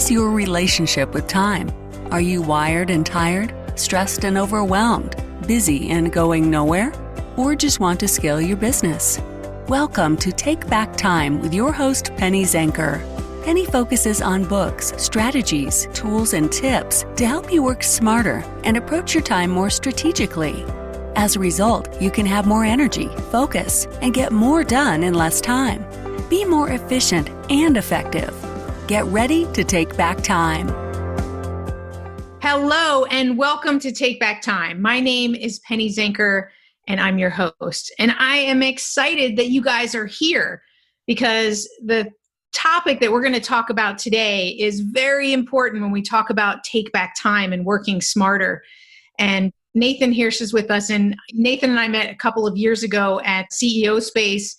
How's your relationship with time? Are you wired and tired, stressed and overwhelmed, busy and going nowhere? Or just want to scale your business? Welcome to Take Back Time with your host, Penny Zenker. Penny focuses on books, strategies, tools, and tips to help you work smarter and approach your time more strategically. As a result, you can have more energy, focus, and get more done in less time. Be more efficient and effective. Get ready to take back time. Hello, and welcome to Take Back Time. My name is Penny Zenker, and I'm your host. And I am excited that you guys are here because the topic that we're going to talk about today is very important when we talk about take back time and working smarter. And Nathan Hirsch is with us. And Nathan and I met a couple of years ago at CEO Space.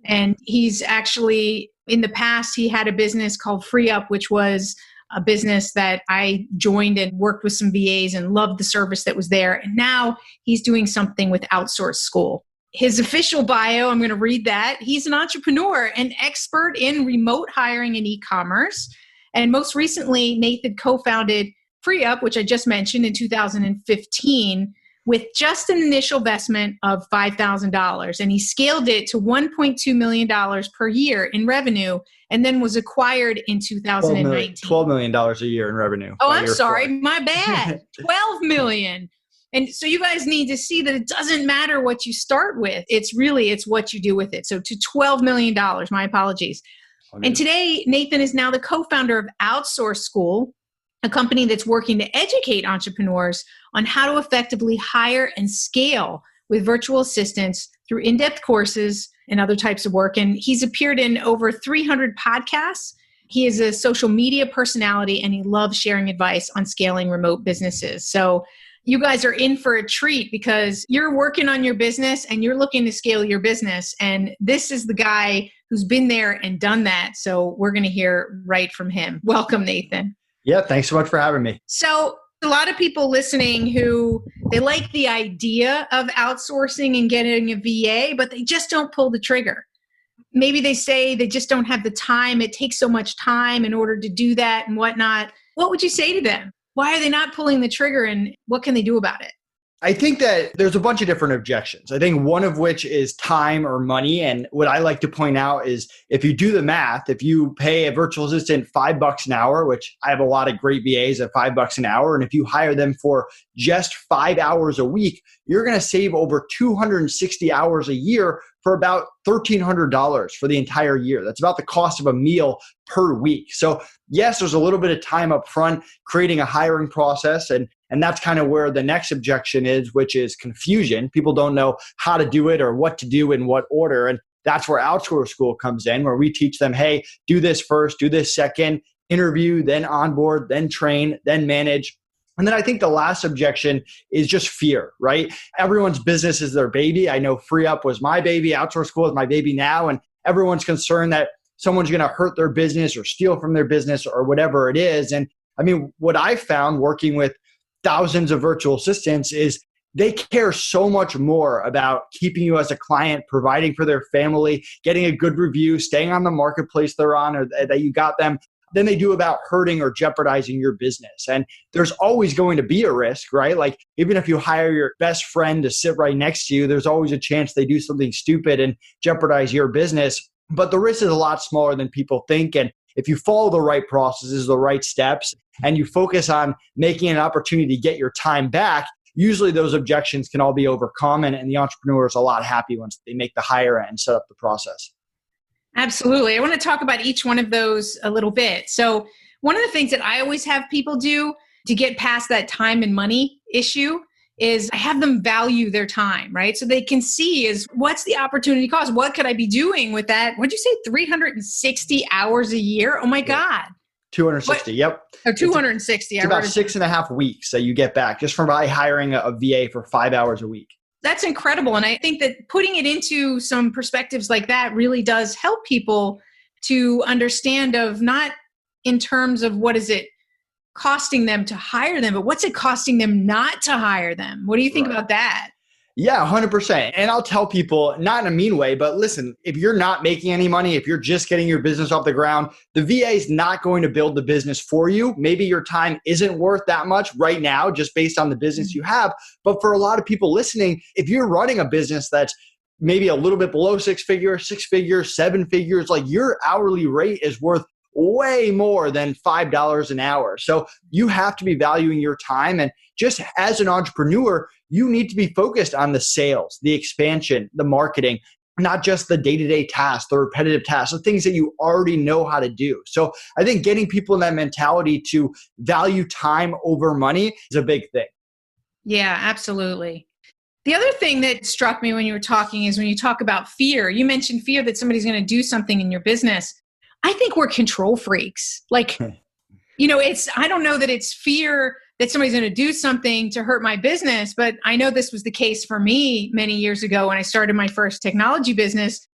And he's actually, in the past, he had a business called Free Up, which was a business that I joined and worked with some VAs and loved the service that was there. And now he's doing something with Outsource School. His official bio, I'm going to read that. He's an entrepreneur, an expert in remote hiring and e-commerce. And most recently, Nathan co-founded Free Up, which I just mentioned, in 2015, with just an initial investment of $5,000. And he scaled it to $1.2 million per year in revenue, and then was acquired in 2019. $12 million a year in revenue. Oh, I'm sorry. My bad. $12 million. And so you guys need to see that it doesn't matter what you start with. It's what you do with it. So to $12 million, my apologies. And today, Nathan is now the co-founder of Outsource School, a company that's working to educate entrepreneurs on how to effectively hire and scale with virtual assistants through in-depth courses and other types of work. And he's appeared in over 300 podcasts. He is a social media personality, and he loves sharing advice on scaling remote businesses. So you guys are in for a treat because you're working on your business and you're looking to scale your business. And this is the guy who's been there and done that. So we're going to hear right from him. Welcome, Nathan. Yeah, thanks so much for having me. So a lot of people listening who they like the idea of outsourcing and getting a VA, but they just don't pull the trigger. Maybe they say they just don't have the time. It takes so much time in order to do that and whatnot. What would you say to them? Why are they not pulling the trigger, and what can they do about it? I think that there's a bunch of different objections. I think one of which is time or money. And what I like to point out is if you do the math, if you pay a virtual assistant $5 an hour, which I have a lot of great VAs at $5 an hour, and if you hire them for just 5 hours a week, you're going to save over 260 hours a year for about $1,300 for the entire year. That's about the cost of a meal per week. So yes, there's a little bit of time up front creating a hiring process, and that's kind of where the next objection is, which is confusion. People don't know how to do it or what to do in what order. And that's where Outsource School comes in, where we teach them, hey, do this first, do this second, interview, then onboard, then train, then manage. And then I think the last objection is just fear, right? Everyone's business is their baby. I know Free Up was my baby. Outsource School is my baby now. And everyone's concerned that someone's going to hurt their business or steal from their business or whatever it is. And I mean, what I found working with thousands of virtual assistants is they care so much more about keeping you as a client, providing for their family, getting a good review, staying on the marketplace they're on or that you got them, than they do about hurting or jeopardizing your business. And there's always going to be a risk, right? Like even if you hire your best friend to sit right next to you, there's always a chance they do something stupid and jeopardize your business. But the risk is a lot smaller than people think. And if you follow the right processes, the right steps, and you focus on making an opportunity to get your time back, usually those objections can all be overcome. And the entrepreneur is a lot happy once they make the hire and set up the process. Absolutely. I want to talk about each one of those a little bit. So one of the things that I always have people do to get past that time and money issue is I have them value their time, right? So they can see is what's the opportunity cost? What could I be doing with that? What'd you say? 360 hours a year? Oh my God. 260, yep. Or 260. It's about 6.5 weeks that you get back just from by hiring a VA for 5 hours a week. That's incredible. And I think that putting it into some perspectives like that really does help people to understand of not in terms of what is it costing them to hire them, but what's it costing them not to hire them? What do you think about that? Yeah, 100%. And I'll tell people, not in a mean way, but listen, if you're not making any money, if you're just getting your business off the ground, the VA is not going to build the business for you. Maybe your time isn't worth that much right now, just based on the business you have. But for a lot of people listening, if you're running a business that's maybe a little bit below six figures, seven figures, like your hourly rate is worth way more than $5 an hour. So you have to be valuing your time. And just as an entrepreneur, you need to be focused on the sales, the expansion, the marketing, not just the day-to-day tasks, the repetitive tasks, the things that you already know how to do. So I think getting people in that mentality to value time over money is a big thing. Yeah, absolutely. The other thing that struck me when you were talking is when you talk about fear. You mentioned fear that somebody's going to do something in your business. I think we're control freaks. Like, I don't know that it's fear that somebody's going to do something to hurt my business, but I know this was the case for me many years ago when I started my first technology business.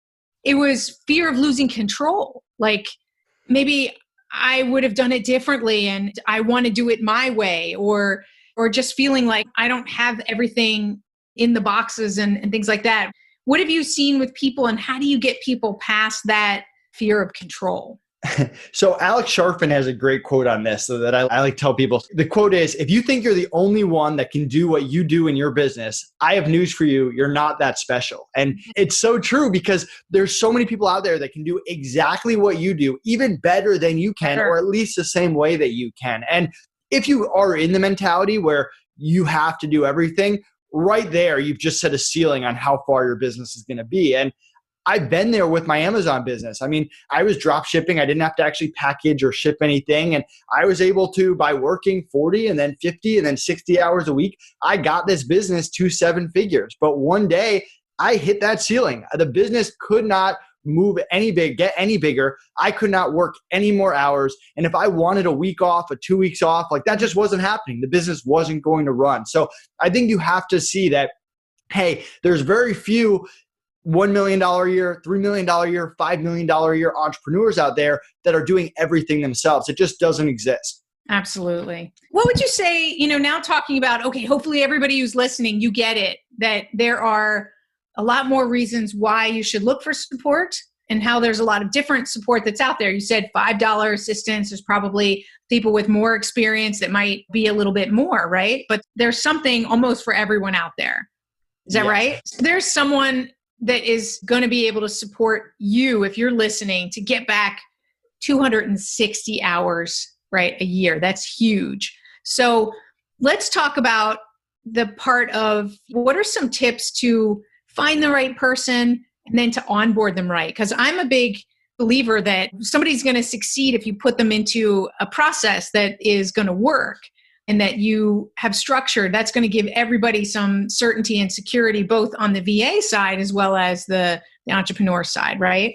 It was fear of losing control. Like maybe I would have done it differently and I want to do it my way, or just feeling like I don't have everything in the boxes and things like that. What have you seen with people, and how do you get people past that fear of control? So Alex Sharfin has a great quote on this that I like to tell people. The quote is, if you think you're the only one that can do what you do in your business, I have news for you. You're not that special. And it's so true, because there's so many people out there that can do exactly what you do, even better than you can, or at least the same way that you can. And if you are in the mentality where you have to do everything, right there, you've just set a ceiling on how far your business is going to be. And I've been there with my Amazon business. I mean, I was drop shipping. I didn't have to actually package or ship anything. And I was able to, by working 40 and then 50 and then 60 hours a week, I got this business to seven figures. But one day I hit that ceiling. The business could not get any bigger. I could not work any more hours. And if I wanted a week off, 2 weeks off, like that just wasn't happening. The business wasn't going to run. So I think you have to see that, hey, there's very few $1 million a year, $3 million a year, $5 million a year entrepreneurs out there that are doing everything themselves. It just doesn't exist. Absolutely. What would you say, now talking about, okay, hopefully everybody who's listening, you get it, that there are a lot more reasons why you should look for support, and how there's a lot of different support that's out there. You said $5 assistance. There's probably people with more experience that might be a little bit more, right? But there's something almost for everyone out there. Is that right? There's someone that is going to be able to support you, if you're listening, to get back 260 hours, right, a year. That's huge. So let's talk about the part of what are some tips to find the right person and then to onboard them right. Because I'm a big believer that somebody's going to succeed if you put them into a process that is going to work and that you have structured. That's going to give everybody some certainty and security, both on the VA side as well as the entrepreneur side, right?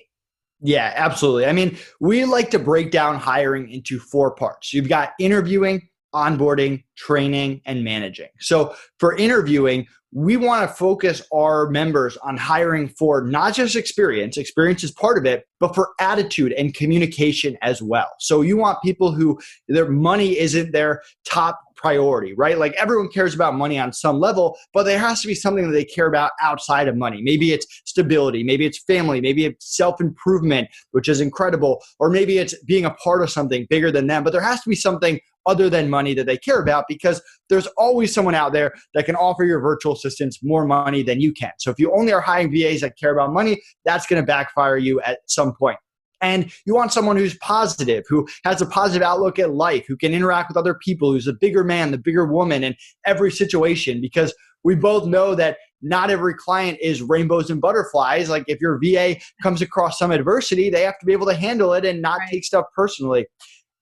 Yeah, absolutely. I mean, we like to break down hiring into 4 parts. You've got interviewing, onboarding, training, and managing. So for interviewing, we want to focus our members on hiring for not just experience is part of it, but for attitude and communication as well. So you want people who their money isn't their top priority, right? Like everyone cares about money on some level, but there has to be something that they care about outside of money. Maybe it's stability, maybe it's family, maybe it's self-improvement, which is incredible, or maybe it's being a part of something bigger than them. But there has to be something other than money that they care about, because there's always someone out there that can offer your virtual assistants more money than you can. So if you only are hiring VAs that care about money, that's going to backfire you at some point. And you want someone who's positive, who has a positive outlook at life, who can interact with other people, who's a bigger man, the bigger woman in every situation, because we both know that not every client is rainbows and butterflies. Like if your VA comes across some adversity, they have to be able to handle it and not take stuff personally.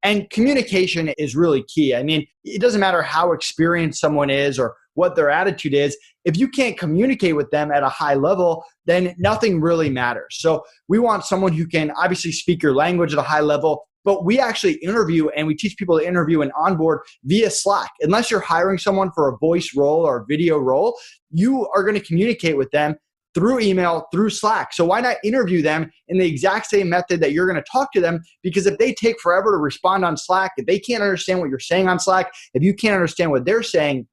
And communication is really key. I mean, it doesn't matter how experienced someone is or what their attitude is. If you can't communicate with them at a high level, then nothing really matters. So we want someone who can obviously speak your language at a high level, but we actually interview and we teach people to interview and onboard via Slack. Unless you're hiring someone for a voice role or a video role, you are going to communicate with them through email, through Slack. So why not interview them in the exact same method that you're going to talk to them? Because if they take forever to respond on Slack, if they can't understand what you're saying on Slack, if you can't understand what they're saying,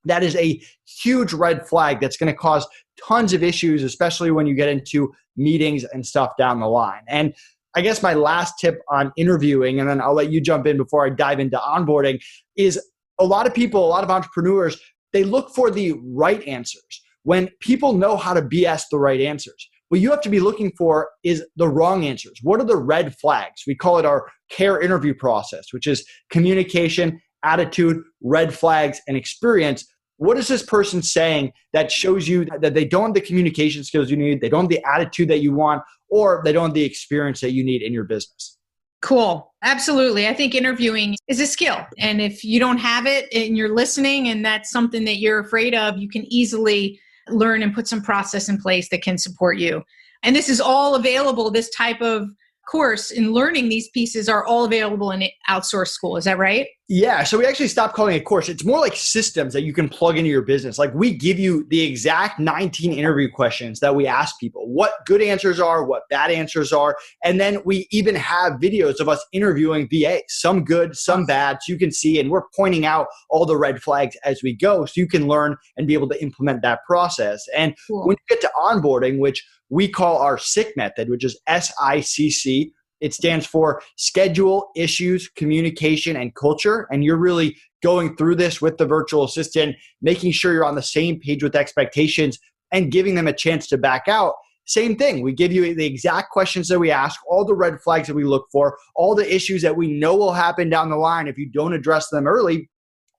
that is a huge red flag that's going to cause tons of issues, especially when you get into meetings and stuff down the line. And I guess my last tip on interviewing, and then I'll let you jump in before I dive into onboarding, is a lot of people, a lot of entrepreneurs, they look for the right answers when people know how to BS the right answers. What you have to be looking for is the wrong answers. What are the red flags? We call it our CARE interview process, which is communication, attitude, red flags, and experience. What is this person saying that shows you that they don't have the communication skills you need, they don't have the attitude that you want, or they don't have the experience that you need in your business? Cool. Absolutely. I think interviewing is a skill. And if you don't have it and you're listening and that's something that you're afraid of, you can easily learn and put some process in place that can support you. And this is all available. This type of course in learning these pieces are all available in Outsource School. Is that right? Yeah. So we actually stopped calling it a course. It's more like systems that you can plug into your business. Like we give you the exact 19 interview questions that we ask people, what good answers are, what bad answers are. And then we even have videos of us interviewing VAs, some good, some bad. So you can see, and we're pointing out all the red flags as we go so you can learn and be able to implement that process. And Cool. when you get to onboarding, which we call our SICK method, which is SICC, it stands for schedule, issues, communication, and culture. And you're really going through this with the virtual assistant, making sure you're on the same page with expectations and giving them a chance to back out. Same thing. We give you the exact questions that we ask, all the red flags that we look for, all the issues that we know will happen down the line if you don't address them early.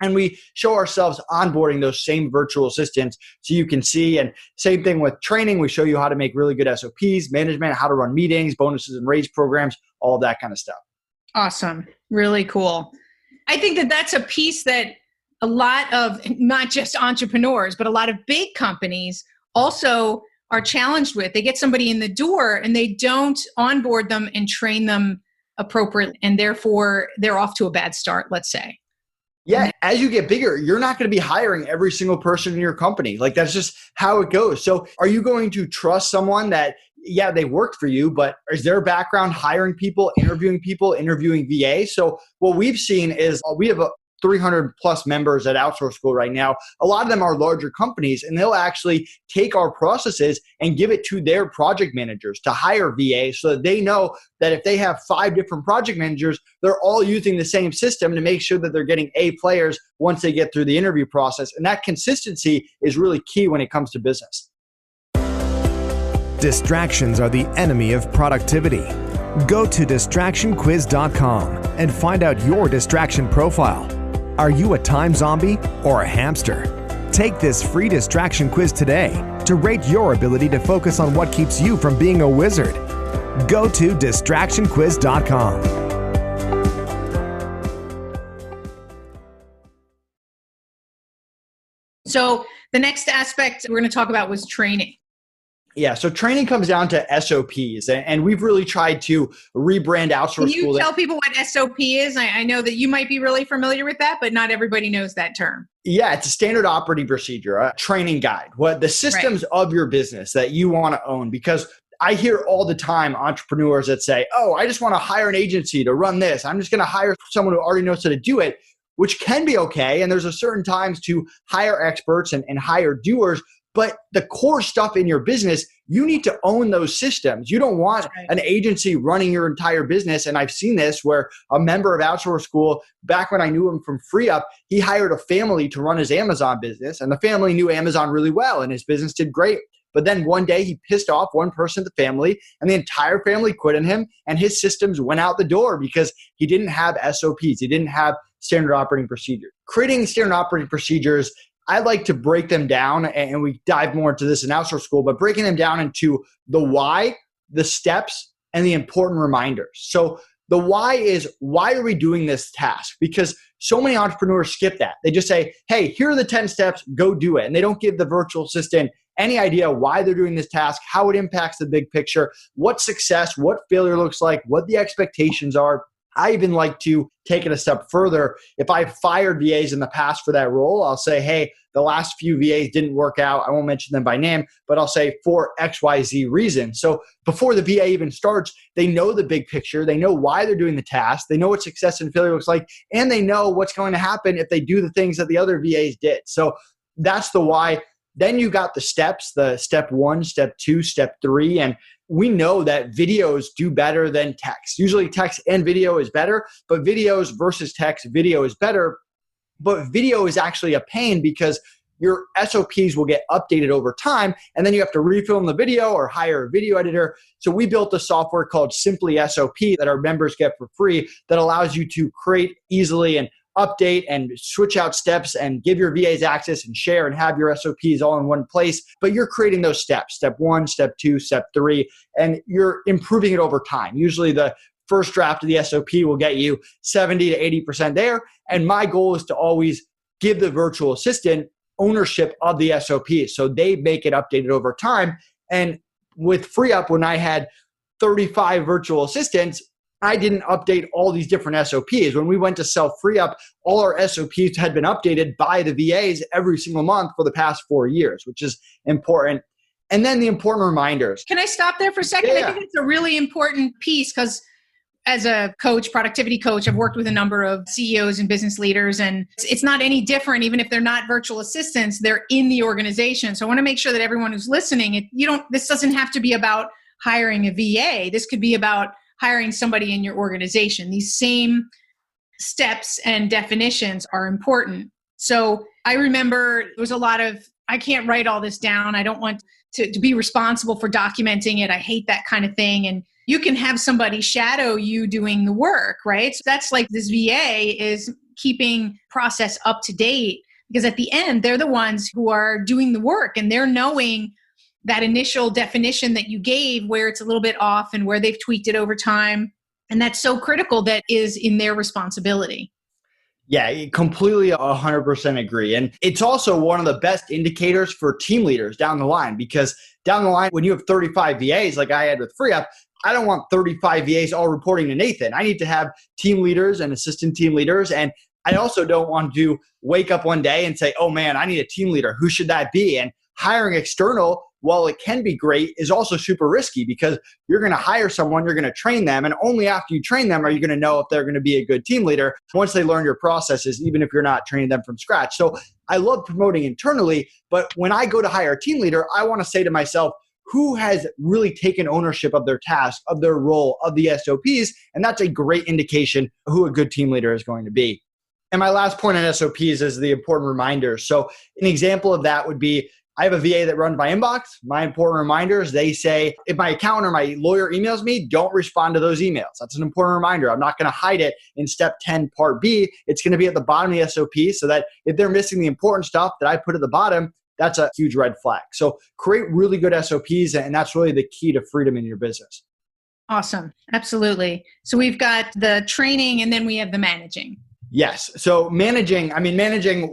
And we show ourselves onboarding those same virtual assistants so you can see. And same thing with training. We show you how to make really good SOPs, management, how to run meetings, bonuses and raise programs, all of that kind of stuff. Awesome. Really cool. I think that that's a piece that a lot of, not just entrepreneurs, but a lot of big companies also are challenged with. They get somebody in the door and they don't onboard them and train them appropriately. And therefore, they're off to a bad start, let's say. Yeah, as you get bigger, you're not going to be hiring every single person in your company. Like that's just how it goes. So are you going to trust someone that, yeah, they worked for you, but is their background hiring people, interviewing VA? So what we've seen is we have 300 plus members at Outsource School right now. A lot of them are larger companies, and they'll actually take our processes and give it to their project managers to hire VA so that they know that if they have 5 different project managers, they're all using the same system to make sure that they're getting A players once they get through the interview process. And that consistency is really key when it comes to business. Distractions are the enemy of productivity. Go to distractionquiz.com and find out your distraction profile. Are you a time zombie or a hamster? Take this free distraction quiz today to rate your ability to focus on what keeps you from being a wizard. Go to distractionquiz.com. So the next aspect we're going to talk about was training. Yeah, so training comes down to SOPs, and we've really tried to rebrand Outsource School. Can you tell people what SOP is? I know that you might be really familiar with that, but not everybody knows that term. Yeah, it's a standard operating procedure, a training guide, what the systems of your business that you want to own. Because I hear all the time entrepreneurs that say, oh, I just want to hire an agency to run this. I'm just going to hire someone who already knows how to do it, which can be okay. And there's a certain times to hire experts and hire doers. But the core stuff in your business, you need to own those systems. You don't want an agency running your entire business. And I've seen this where a member of Outsource School, back when I knew him from FreeUp, he hired a family to run his Amazon business. And the family knew Amazon really well and his business did great. But then one day he pissed off one person in the family and the entire family quit on him and his systems went out the door because he didn't have SOPs. He didn't have standard operating procedures. Creating standard operating procedures, I like to break them down, and we dive more into this in Outsource School, but breaking them down into the why, the steps, and the important reminders. So the why is, why are we doing this task? Because so many entrepreneurs skip that. They just say, hey, here are the 10 steps, go do it. And they don't give the virtual assistant any idea why they're doing this task, how it impacts the big picture, what success, what failure looks like, what the expectations are. I even like to take it a step further. If I've fired VAs in the past for that role, I'll say, hey, the last few VAs didn't work out. I won't mention them by name, but I'll say for XYZ reason. So before the VA even starts, they know the big picture. They know why they're doing the task. They know what success and failure looks like, and they know what's going to happen if they do the things that the other VAs did. So that's the why. Then you got the steps, the step 1, step 2, step 3. And we know that videos do better than text. Usually text and video is better, but videos versus text, video is better. But video is actually a pain because your SOPs will get updated over time, and then you have to refilm the video or hire a video editor. So we built a software called Simply SOP that our members get for free that allows you to create easily and update and switch out steps and give your VAs access and share and have your SOPs all in one place. But you're creating those steps, step 1, step 2, step 3, and you're improving it over time. Usually the first draft of the SOP will get you 70 to 80% there. And my goal is to always give the virtual assistant ownership of the SOP so they make it updated over time. And with FreeUp, when I had 35 virtual assistants, I didn't update all these different SOPs. When we went to sell FreeUp, all our SOPs had been updated by the VAs every single month for the past 4 years, which is important. And then the important reminders. Can I stop there for a second? Yeah. I think it's a really important piece because as a coach, productivity coach, I've worked with a number of CEOs and business leaders, and it's not any different. Even if they're not virtual assistants, they're in the organization. So I want to make sure that everyone who's listening, this doesn't have to be about hiring a VA. This could be about hiring somebody in your organization. These same steps and definitions are important. So I remember there was a lot of, I can't write all this down. I don't want to be responsible for documenting it. I hate that kind of thing. And you can have somebody shadow you doing the work, right? So that's like this VA is keeping process up to date because at the end, they're the ones who are doing the work and they're knowing that initial definition that you gave where it's a little bit off and where they've tweaked it over time. And that's so critical that is in their responsibility. Yeah, I completely 100% agree. And it's also one of the best indicators for team leaders down the line because down the line, when you have 35 VAs like I had with FreeUp, I don't want 35 VAs all reporting to Nathan. I need to have team leaders and assistant team leaders. And I also don't want to wake up one day and say, oh man, I need a team leader. Who should that be? And hiring external, while it can be great, is also super risky because you're going to hire someone, you're going to train them, and only after you train them are you going to know if they're going to be a good team leader once they learn your processes, even if you're not training them from scratch. So I love promoting internally, but when I go to hire a team leader, I want to say to myself, who has really taken ownership of their task, of their role, of the SOPs? And that's a great indication of who a good team leader is going to be. And my last point on SOPs is the important reminders. So an example of that would be, I have a VA that runs my inbox. My important reminders, they say, if my accountant or my lawyer emails me, don't respond to those emails. That's an important reminder. I'm not going to hide it in step 10, part B. It's going to be at the bottom of the SOP so that if they're missing the important stuff that I put at the bottom, that's a huge red flag. So create really good SOPs, and that's really the key to freedom in your business. Awesome. Absolutely. So we've got the training and then we have the managing. Yes. So managing,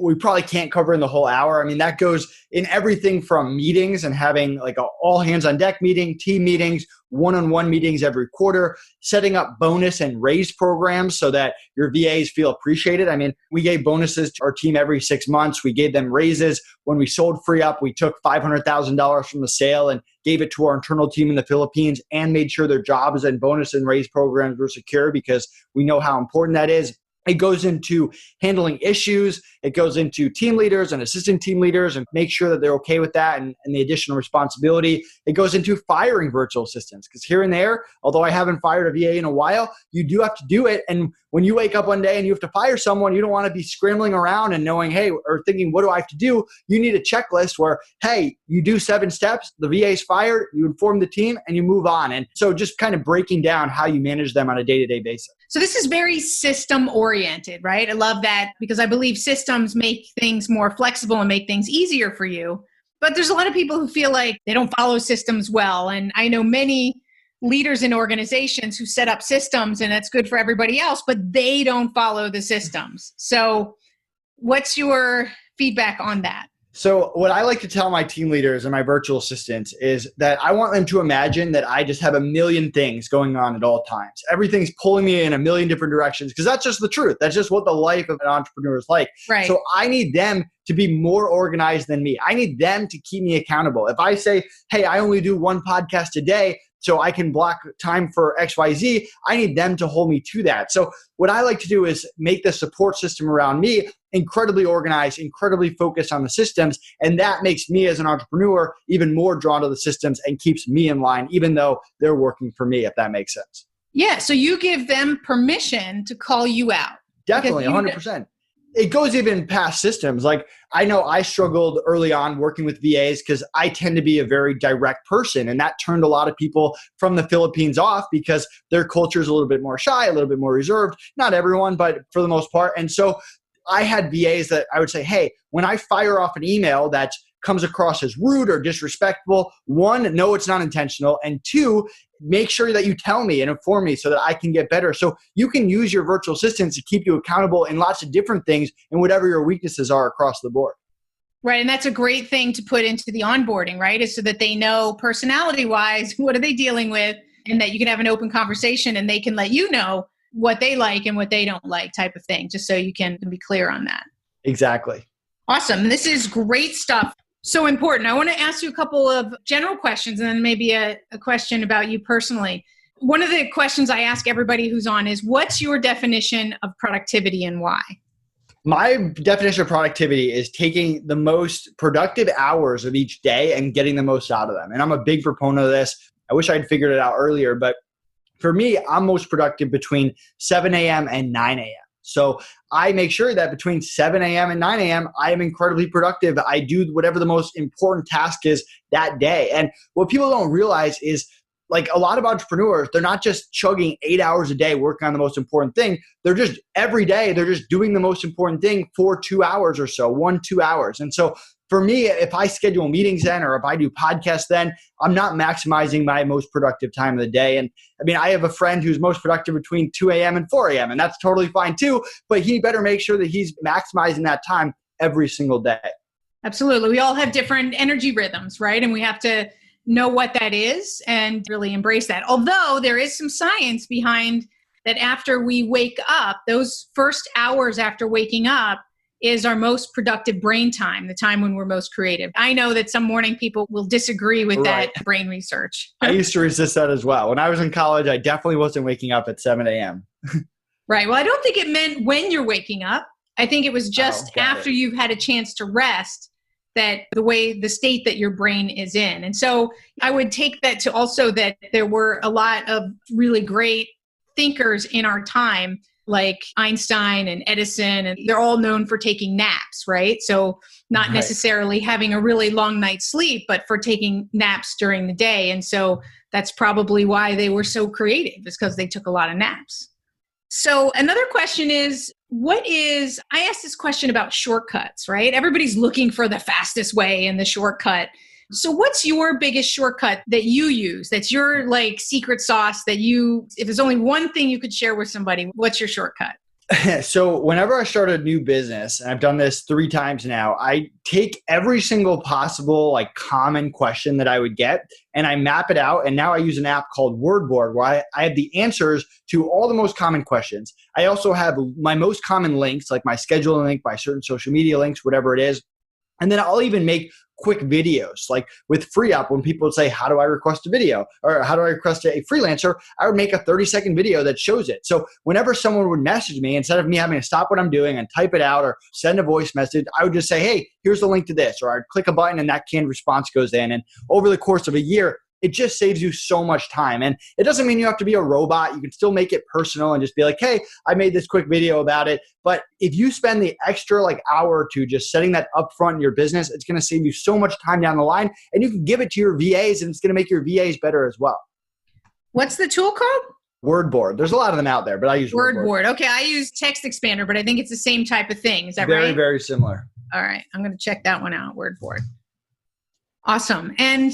we probably can't cover in the whole hour. That goes in everything from meetings and having like a all hands on deck meeting, team meetings, one-on-one meetings every quarter, setting up bonus and raise programs so that your VAs feel appreciated. We gave bonuses to our team every 6 months. We gave them raises. When we sold FreeUp, we took $500,000 from the sale and gave it to our internal team in the Philippines and made sure their jobs and bonus and raise programs were secure because we know how important that is. It goes into handling issues. It goes into team leaders and assistant team leaders and make sure that they're okay with that and the additional responsibility. It goes into firing virtual assistants because here and there, although I haven't fired a VA in a while, you do have to do it. And when you wake up one day and you have to fire someone, you don't want to be scrambling around and knowing, hey, or thinking, what do I have to do? You need a checklist where, hey, you do 7 steps, the VA is fired, you inform the team, and you move on. And so just kind of breaking down how you manage them on a day-to-day basis. So this is very system oriented, right? I love that because I believe systems make things more flexible and make things easier for you. But there's a lot of people who feel like they don't follow systems well. And I know many leaders in organizations who set up systems and that's good for everybody else, but they don't follow the systems. So what's your feedback on that? So what I like to tell my team leaders and my virtual assistants is that I want them to imagine that I just have a million things going on at all times. Everything's pulling me in a million different directions because that's just the truth. That's just what the life of an entrepreneur is like. Right. So I need them to be more organized than me. I need them to keep me accountable. If I say, hey, I only do 1 podcast a day, so I can block time for XYZ, I need them to hold me to that. So what I like to do is make the support system around me incredibly organized, incredibly focused on the systems. And that makes me as an entrepreneur even more drawn to the systems and keeps me in line, even though they're working for me, if that makes sense. Yeah. So you give them permission to call you out. Definitely, 100%. It goes even past systems. Like, I know I struggled early on working with VAs because I tend to be a very direct person. And that turned a lot of people from the Philippines off because their culture is a little bit more shy, a little bit more reserved. Not everyone, but for the most part. And so I had VAs that I would say, hey, when I fire off an email that comes across as rude or disrespectful, one, no, it's not intentional. And two, make sure that you tell me and inform me so that I can get better. So you can use your virtual assistants to keep you accountable in lots of different things and whatever your weaknesses are across the board. Right. And that's a great thing to put into the onboarding, right? Is so that they know personality wise, what are they dealing with, and that you can have an open conversation and they can let you know what they like and what they don't like, type of thing, just so you can be clear on that. Exactly. Awesome. This is great stuff. So important. I want to ask you a couple of general questions and then maybe a question about you personally. One of the questions I ask everybody who's on is, what's your definition of productivity and why? My definition of productivity is taking the most productive hours of each day and getting the most out of them. And I'm a big proponent of this. I wish I'd figured it out earlier, but for me, I'm most productive between 7 a.m. and 9 a.m. So I make sure that between 7 a.m. and 9 a.m., I am incredibly productive. I do whatever the most important task is that day. And what people don't realize is, like, a lot of entrepreneurs, they're not just chugging 8 hours a day working on the most important thing. They're just every day, they're just doing the most important thing for 2 hours or so, 1-2 hours. And so for me, if I schedule meetings then, or if I do podcasts then, I'm not maximizing my most productive time of the day. And I mean, I have a friend who's most productive between 2 a.m. and 4 a.m. and that's totally fine too, but he better make sure that he's maximizing that time every single day. Absolutely. We all have different energy rhythms, right? And we have to know what that is and really embrace that. Although there is some science behind that. After we wake up, those first hours after waking up is our most productive brain time, the time when we're most creative. I know that some morning people will disagree with that brain research. I used to resist that as well. When I was in college, I definitely wasn't waking up at 7 a.m. Right. Well, I don't think it meant when you're waking up. I think it was just after you've had a chance to rest, that the state that your brain is in. And so I would take that to also that there were a lot of really great thinkers in our time, like Einstein and Edison, and they're all known for taking naps, right? So not necessarily having a really long night's sleep, but for taking naps during the day. And so that's probably why they were so creative, is because they took a lot of naps. So another question is, I asked this question about shortcuts, right? Everybody's looking for the fastest way and the shortcut. So what's your biggest shortcut that you use? That's your like secret sauce that if there's only one thing you could share with somebody, what's your shortcut? So whenever I start a new business, and I've done this 3 times now, I take every single possible like common question that I would get and I map it out. And now I use an app called WordBoard where I have the answers to all the most common questions. I also have my most common links, like my scheduling link, my certain social media links, whatever it is. And then I'll even make quick videos. Like with FreeUp, when people would say, how do I request a video? Or how do I request a freelancer? I would make a 30-second video that shows it. So whenever someone would message me, instead of me having to stop what I'm doing and type it out or send a voice message, I would just say, hey, here's the link to this. Or I'd click a button and that canned response goes in. And over the course of a year, it just saves you so much time. And it doesn't mean you have to be a robot. You can still make it personal and just be like, hey, I made this quick video about it. But if you spend the extra like hour or two just setting that up front in your business, it's going to save you so much time down the line. And you can give it to your VAs and it's going to make your VAs better as well. What's the tool called? WordBoard. There's a lot of them out there, but I use WordBoard. Okay, I use Text Expander, but I think it's the same type of thing. Is that very, right? Very, very similar. All right, I'm going to check that one out, WordBoard. Awesome. And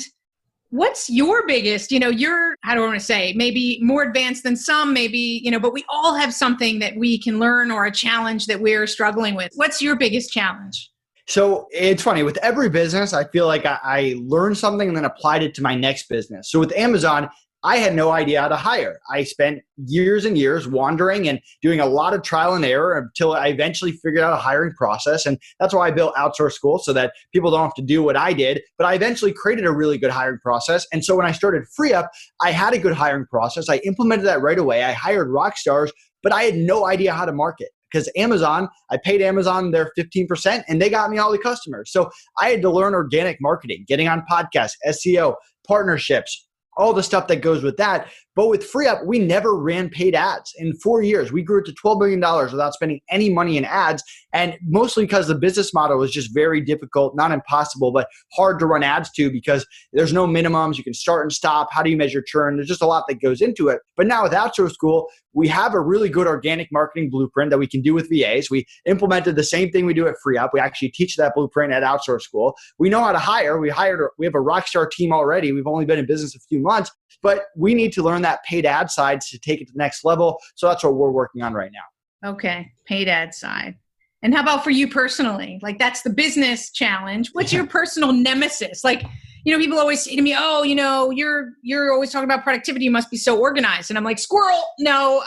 what's your biggest, you're, how do I want to say, maybe more advanced than some, maybe, but we all have something that we can learn or a challenge that we're struggling with. What's your biggest challenge? So it's funny, with every business, I feel like I learned something and then applied it to my next business. So with Amazon, I had no idea how to hire. I spent years and years wandering and doing a lot of trial and error until I eventually figured out a hiring process. And that's why I built Outsource School, so that people don't have to do what I did. But I eventually created a really good hiring process. And so when I started FreeUp, I had a good hiring process. I implemented that right away. I hired rock stars, but I had no idea how to market. because Amazon, I paid Amazon their 15% and they got me all the customers. So I had to learn organic marketing, getting on podcasts, SEO, partnerships, all the stuff that goes with that. But with FreeUp, we never ran paid ads. In 4 years, we grew it to $12 million without spending any money in ads. And mostly because the business model was just very difficult, not impossible, but hard to run ads to because there's no minimums. You can start and stop. How do you measure churn? There's just a lot that goes into it. But now with Outsource School, we have a really good organic marketing blueprint that we can do with VAs. We implemented the same thing we do at FreeUp. We actually teach that blueprint at Outsource School. We know how to hire. We have a rock star team already. We've only been in business a few months, but we need to learn that paid ad side to take it to the next level. So that's what we're working on right now. Okay, paid ad side. And how about for you personally? Like that's the business challenge. What's your personal nemesis? Like, people always say to me, oh, you're always talking about productivity. You must be so organized. And I'm like, squirrel. No,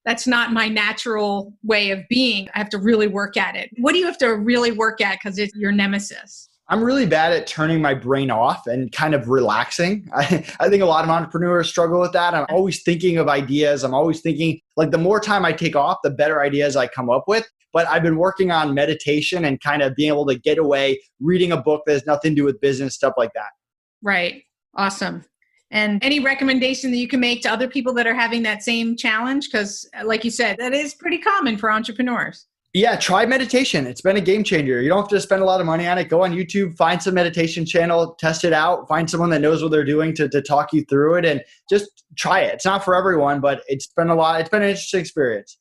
that's not my natural way of being. I have to really work at it. What do you have to really work at? Because it's your nemesis. I'm really bad at turning my brain off and kind of relaxing. I think a lot of entrepreneurs struggle with that. I'm always thinking of ideas. I'm always thinking, like, the more time I take off, the better ideas I come up with. But I've been working on meditation and kind of being able to get away, reading a book that has nothing to do with business, stuff like that. Right. Awesome. And any recommendation that you can make to other people that are having that same challenge? Because like you said, that is pretty common for entrepreneurs. Yeah, try meditation. It's been a game changer. You don't have to spend a lot of money on it. Go on YouTube, find some meditation channel, test it out, find someone that knows what they're doing to talk you through it, and just try it. It's not for everyone, but it's been an interesting experience.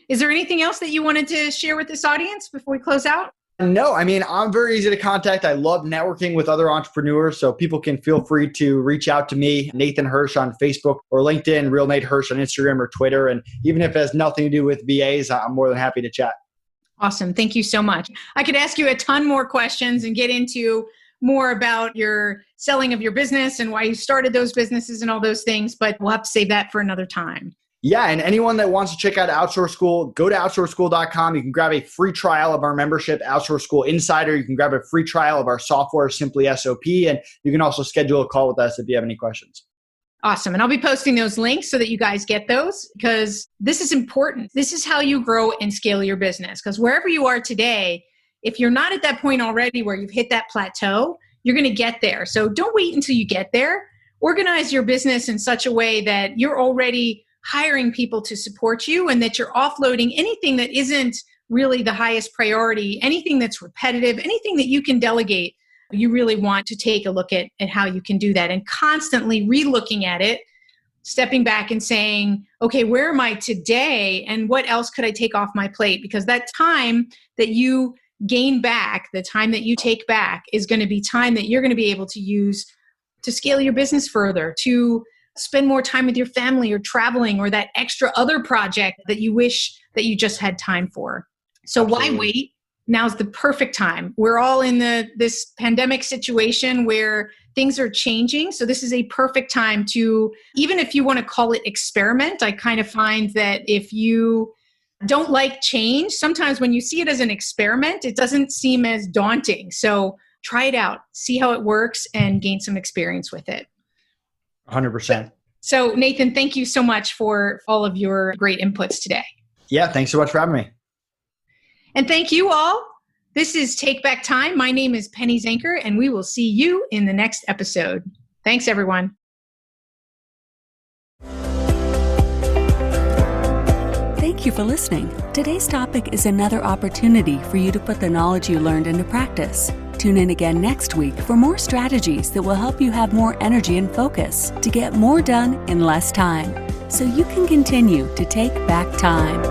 Is there anything else that you wanted to share with this audience before we close out? No, I'm very easy to contact. I love networking with other entrepreneurs, so people can feel free to reach out to me, Nathan Hirsch on Facebook or LinkedIn, Real Nate Hirsch on Instagram or Twitter. And even if it has nothing to do with VAs, I'm more than happy to chat. Awesome. Thank you so much. I could ask you a ton more questions and get into more about your selling of your business and why you started those businesses and all those things, but we'll have to save that for another time. Yeah, and anyone that wants to check out Outsource School, go to outsourceschool.com. You can grab a free trial of our membership, Outsource School Insider. You can grab a free trial of our software, Simply SOP, and you can also schedule a call with us if you have any questions. Awesome. And I'll be posting those links so that you guys get those because this is important. This is how you grow and scale your business. Because wherever you are today, if you're not at that point already where you've hit that plateau, you're going to get there. So don't wait until you get there. Organize your business in such a way that you're already hiring people to support you and that you're offloading anything that isn't really the highest priority, anything that's repetitive, anything that you can delegate. You really want to take a look at how you can do that and constantly re-looking at it, stepping back and saying, okay, where am I today and what else could I take off my plate? Because that time that you gain back, the time that you take back is going to be time that you're going to be able to use to scale your business further, to spend more time with your family or traveling or that extra other project that you wish that you just had time for. So Absolutely. Why wait? Now's the perfect time. We're all in this pandemic situation where things are changing. So this is a perfect time to, even if you want to call it experiment, I kind of find that if you don't like change, sometimes when you see it as an experiment, it doesn't seem as daunting. So try it out, see how it works, and gain some experience with it. 100%. So Nathan, thank you so much for all of your great inputs today. Yeah, thanks so much for having me. And thank you all. This is Take Back Time. My name is Penny Zanker, and we will see you in the next episode. Thanks, everyone. Thank you for listening. Today's topic is another opportunity for you to put the knowledge you learned into practice. Tune in again next week for more strategies that will help you have more energy and focus to get more done in less time, so you can continue to take back time.